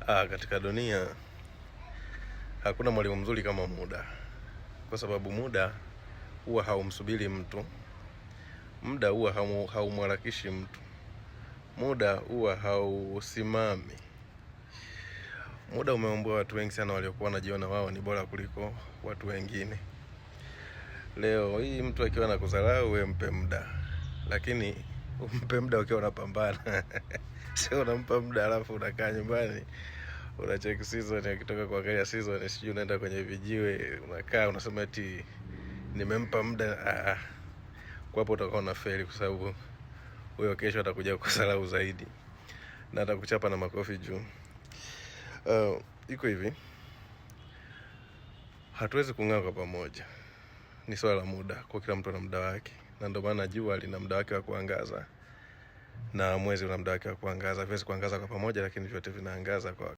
Katika dunia hakuna mwalimu mzuri kama muda, kwa sababu muda huwa haumsubiri mtu, muda huwa haumharakishi mtu, muda huwa hausimami. Muda umeombwa watu wengi sana waliokuwa wanajiona wao ni bora kuliko watu wengine. Leo hii mtu akiwa anakudharau, wewe mpe muda, lakini umpe muda ukiwa unapambana. Sio unampa muda alafu unakaa nyumbani unacheki season, akitoka kuangalia season sijui unaenda kwenye vijiwe unakaa unasema eti nimempa muda. Kwa hapo utakuwa unafeli, kwa sababu huyo kesho atakuja kukusahau zaidi na atakuchapa na makofi juu. Iko hivi, hatuwezi kung'aa kwa pamoja, ni swala la muda. Kwa kila mtu ana muda wake, na ndio maana jua lina muda wake wa kuangaza na mwezi una muda wake wa kuangaza. Hatuwezi kuangaza kwa pamoja, lakini vyote vinaangaza kwa